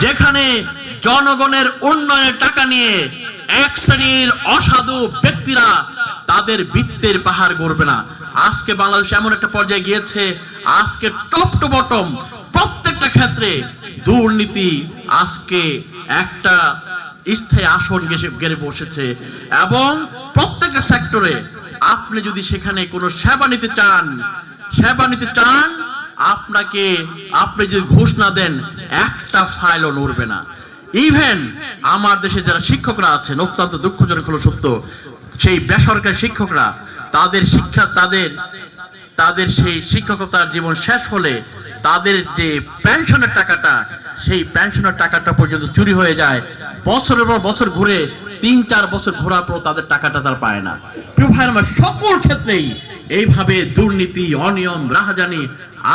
যেখানে জনগণের উন্নয়নের টাকা নিয়ে এক শ্রেণীর অসাধু ব্যক্তিরা তাদের বৃত্তের পাহাড় গড়বে না। আজকে বাংলাদেশ এমন একটা পর্যায়ে গিয়েছে, আজকে টপ টু বটম প্রত্যেকটা ক্ষেত্রে দুর্নীতি আজকে একটা স্থায়ী আসন গেড়ে বসেছে। এবং প্রত্যেকটা সেক্টরে আপনি যদি সেখানে কোনো সেবা নিতে চান, আপনি যদি ঘুষ না দেন একটা ফাইলও নড়বে না। ইভেন আমার দেশে যারা শিক্ষকরা আছেন, অত্যন্ত দুঃখজনক হলো সত্য, সেই বেসরকারি শিক্ষকরা তাদের সেই শিক্ষকতার জীবন শেষ হলে তাদের যে পেনশনের টাকাটা, সেই পেনশনের টাকাটা পর্যন্ত চুরি হয়ে যায়। বছরের পর বছর ঘুরে ৩-৪ বছর ঘোরার পর তাদের টাকাটা তারা পায় না। প্রিয় ভাই আমার, সকল ক্ষেত্রেই এইভাবে দুর্নীতি, অনিয়ম, রাহাজানি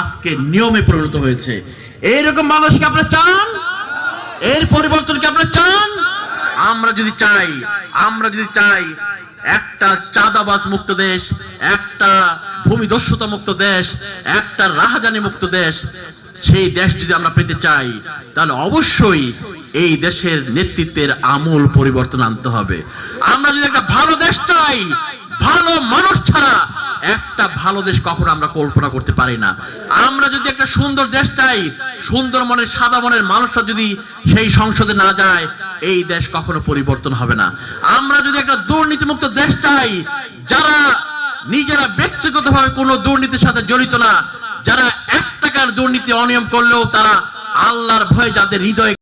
আজকে নিয়মে পরিণত হয়েছে। এইরকম মানুষকে আপনারা চান? এর পরিবর্তন কি আপনারা চান? আমরা যদি চাই একটা চাঁদাবাজ মুক্ত দেশ, একটা ভূমিদস্যুতা মুক্ত দেশ, একটা রাহাজানি মুক্ত দেশ, সেই দেশ যদি আমরা পেতে চাই, তাহলে অবশ্যই এই দেশের নেতৃত্বের আমূল পরিবর্তন আনতে হবে। আমরা যদি একটা ভালো দেশ চাই, ভালো মানুষ ছাড়া একটা ভালো দেশ কখনো আমরা কল্পনা করতে পারি না। আমরা যদি একটা সুন্দর দেশ চাই, সুন্দর মনের সাদা মনের মানুষরা যদি সেই সংসদে না যায়, এই দেশ কখনো পরিবর্তন হবে না। আমরা যদি একটা দুর্নীতিমুক্ত দেশ চাই, যারা নিজেরা ব্যক্তিগতভাবে কোনো দুর্নীতির সাথে জড়িত না, যারা 1 টাকার দুর্নীতি অনিয়ম করলেও তারা আল্লাহর ভয়ে যাদের হৃদয়ে